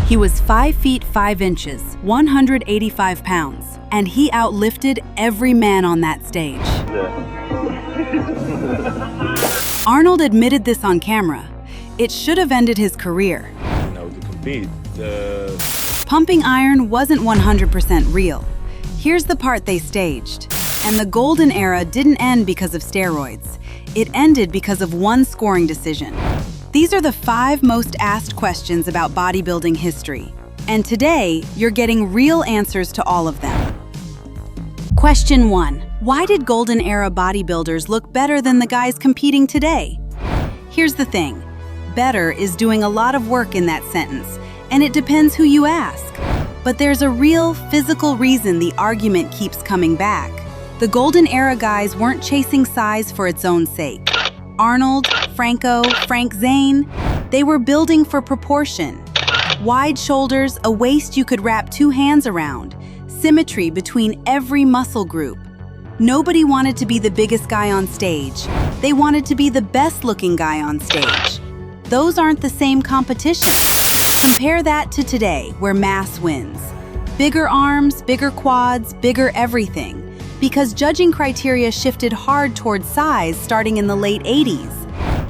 He was 5 feet 5 inches, 185 pounds, and he outlifted every man on that stage. Arnold admitted this on camera. It should have ended his career. To compete. Pumping iron wasn't 100% real. Here's the part they staged. And the golden era didn't end because of steroids. It ended because of one scoring decision. These are the 5 most asked questions about bodybuilding history. And today, you're getting real answers to all of them. Question 1. Why did golden era bodybuilders look better than the guys competing today? Here's the thing. Better is doing a lot of work in that sentence, and it depends who you ask. But there's a real physical reason the argument keeps coming back. The golden era guys weren't chasing size for its own sake. Arnold, Frank Zane, they were building for proportion. Wide shoulders, a waist you could wrap 2 hands around, symmetry between every muscle group. Nobody wanted to be the biggest guy on stage. They wanted to be the best-looking guy on stage. Those aren't the same competition. Compare that to today, where mass wins. Bigger arms, bigger quads, bigger everything. Because judging criteria shifted hard towards size starting in the late 80s.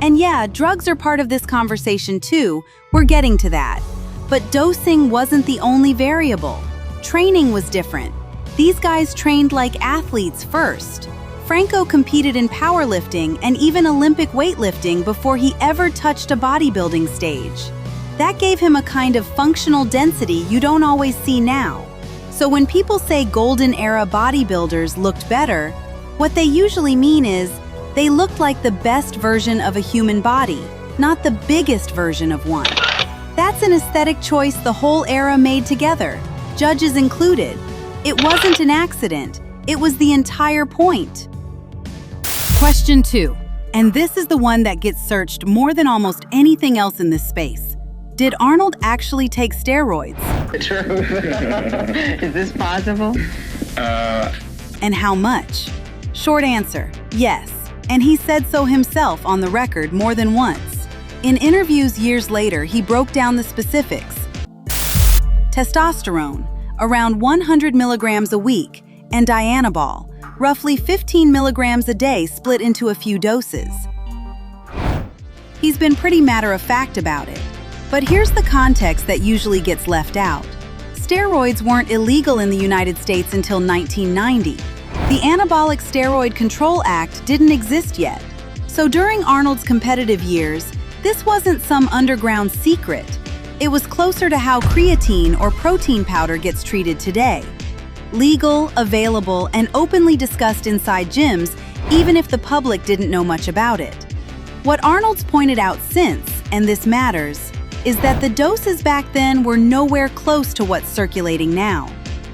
And yeah, drugs are part of this conversation too. We're getting to that. But dosing wasn't the only variable. Training was different. These guys trained like athletes first. Franco competed in powerlifting and even Olympic weightlifting before he ever touched a bodybuilding stage. That gave him a kind of functional density you don't always see now. So when people say golden era bodybuilders looked better, what they usually mean is they looked like the best version of a human body, not the biggest version of one. That's an aesthetic choice the whole era made together, judges included. It wasn't an accident, it was the entire point. Question 2, and this is the one that gets searched more than almost anything else in this space. Did Arnold actually take steroids? True. Is this possible? And how much? Short answer, yes. And he said so himself on the record more than once. In interviews years later, he broke down the specifics. Testosterone, around 100 milligrams a week, and dianabol, roughly 15 milligrams a day split into a few doses. He's been pretty matter-of-fact about it. But here's the context that usually gets left out. Steroids weren't illegal in the United States until 1990. The Anabolic Steroid Control Act didn't exist yet. So during Arnold's competitive years, this wasn't some underground secret. It was closer to how creatine or protein powder gets treated today. Legal, available, and openly discussed inside gyms, even if the public didn't know much about it. What Arnold's pointed out since, and this matters, is that the doses back then were nowhere close to what's circulating now.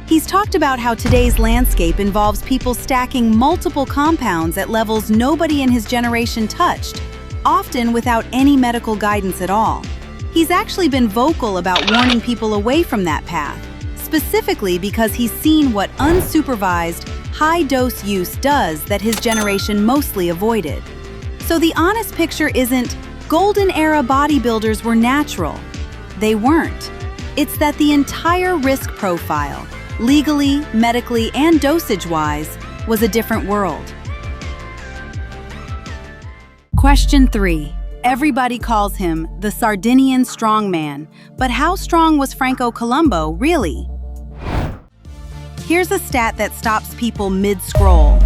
He's talked about how today's landscape involves people stacking multiple compounds at levels nobody in his generation touched, often without any medical guidance at all. He's actually been vocal about warning people away from that path, specifically because he's seen what unsupervised, high-dose use does that his generation mostly avoided. So the honest picture isn't golden era bodybuilders were natural. They weren't. It's that the entire risk profile, legally, medically, and dosage-wise, was a different world. Question 3. Everybody calls him the Sardinian strongman, but how strong was Franco Columbu, really? Here's a stat that stops people mid-scroll.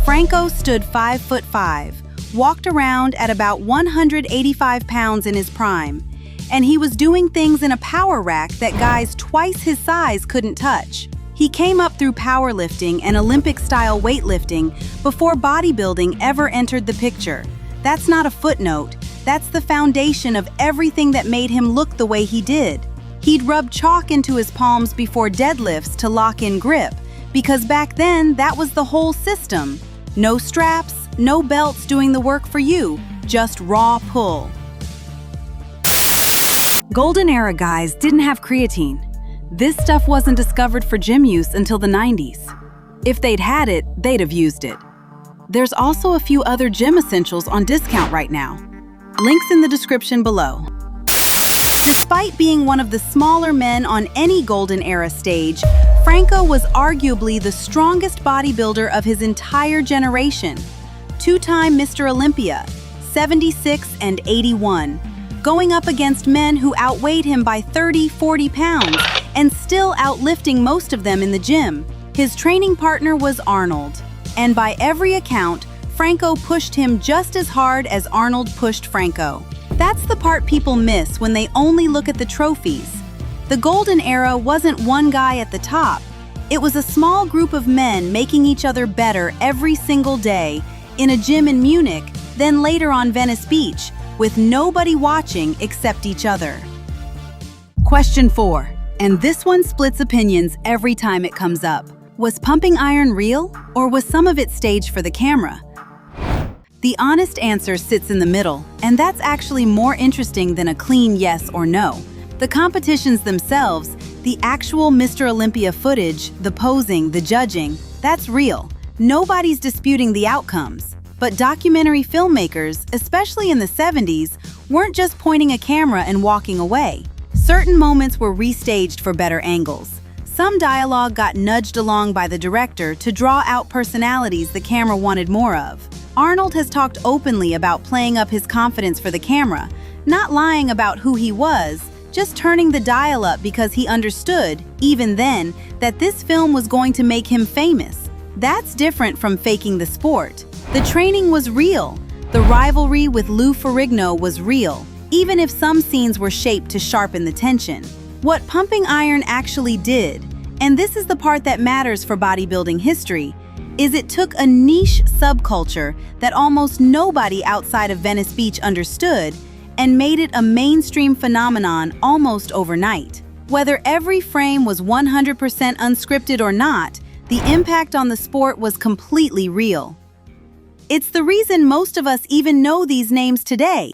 Franco stood 5'5", walked around at about 185 pounds in his prime, and he was doing things in a power rack that guys twice his size couldn't touch. He came up through powerlifting and Olympic-style weightlifting before bodybuilding ever entered the picture. That's not a footnote. That's the foundation of everything that made him look the way he did. He'd rub chalk into his palms before deadlifts to lock in grip, because back then, that was the whole system. No straps, no belts doing the work for you, just raw pull. Golden era guys didn't have creatine. This stuff wasn't discovered for gym use until the 90s. If they'd had it, they'd have used it. There's also a few other gym essentials on discount right now. Links in the description below. Despite being one of the smaller men on any Golden Era stage, Franco was arguably the strongest bodybuilder of his entire generation. Two-time Mr. Olympia, 76 and 81, going up against men who outweighed him by 30-40 pounds and still outlifting most of them in the gym. His training partner was Arnold, and by every account, Franco pushed him just as hard as Arnold pushed Franco. That's the part people miss when they only look at the trophies. The Golden Era wasn't one guy at the top. It was a small group of men making each other better every single day in a gym in Munich, then later on Venice Beach, with nobody watching except each other. Question 4, and this one splits opinions every time it comes up. Was pumping iron real, or was some of it staged for the camera? The honest answer sits in the middle, and that's actually more interesting than a clean yes or no. The competitions themselves, the actual Mr. Olympia footage, the posing, the judging, that's real. Nobody's disputing the outcomes. But documentary filmmakers, especially in the 70s, weren't just pointing a camera and walking away. Certain moments were restaged for better angles. Some dialogue got nudged along by the director to draw out personalities the camera wanted more of. Arnold has talked openly about playing up his confidence for the camera, not lying about who he was, just turning the dial up because he understood, even then, that this film was going to make him famous. That's different from faking the sport. The training was real. The rivalry with Lou Ferrigno was real, even if some scenes were shaped to sharpen the tension. What pumping iron actually did, and this is the part that matters for bodybuilding history, is it took a niche subculture that almost nobody outside of Venice Beach understood and made it a mainstream phenomenon almost overnight. Whether every frame was 100% unscripted or not, the impact on the sport was completely real. It's the reason most of us even know these names today.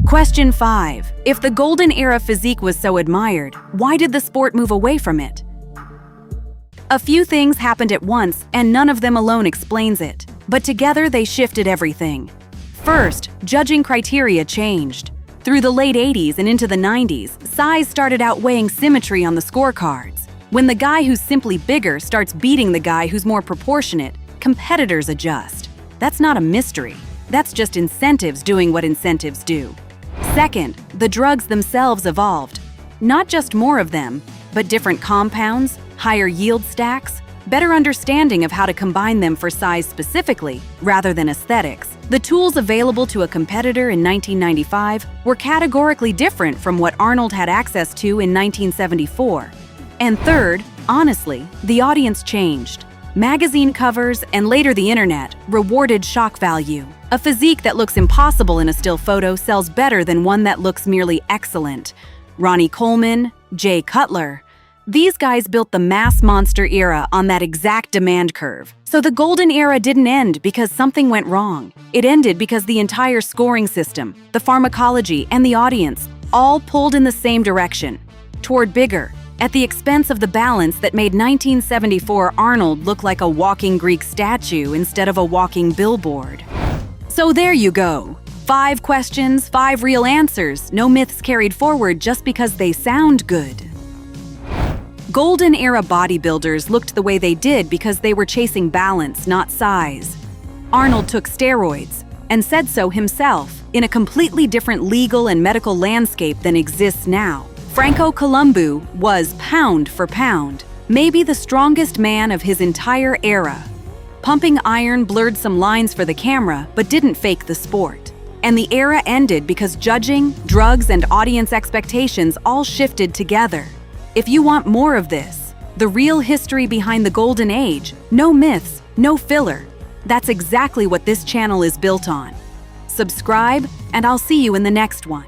Question 5. If the Golden Era physique was so admired, why did the sport move away from it? A few things happened at once, and none of them alone explains it. But together they shifted everything. First, judging criteria changed. Through the late 80s and into the 90s, size started outweighing symmetry on the scorecards. When the guy who's simply bigger starts beating the guy who's more proportionate, competitors adjust. That's not a mystery. That's just incentives doing what incentives do. Second, the drugs themselves evolved. Not just more of them, but different compounds, higher yield stacks, better understanding of how to combine them for size specifically, rather than aesthetics. The tools available to a competitor in 1995 were categorically different from what Arnold had access to in 1974. And third, honestly, the audience changed. Magazine covers and later the internet rewarded shock value. A physique that looks impossible in a still photo sells better than one that looks merely excellent. Ronnie Coleman, Jay Cutler. These guys built the mass monster era on that exact demand curve. So the Golden Era didn't end because something went wrong. It ended because the entire scoring system, the pharmacology, and the audience all pulled in the same direction, toward bigger, at the expense of the balance that made 1974 Arnold look like a walking Greek statue instead of a walking billboard. So there you go. 5 questions, 5 real answers, no myths carried forward just because they sound good. Golden Era bodybuilders looked the way they did because they were chasing balance, not size. Arnold took steroids, and said so himself, in a completely different legal and medical landscape than exists now. Franco Columbu was, pound for pound, maybe the strongest man of his entire era. Pumping iron blurred some lines for the camera, but didn't fake the sport. And the era ended because judging, drugs, and audience expectations all shifted together. If you want more of this, the real history behind the Golden Age, no myths, no filler, that's exactly what this channel is built on. Subscribe, and I'll see you in the next one.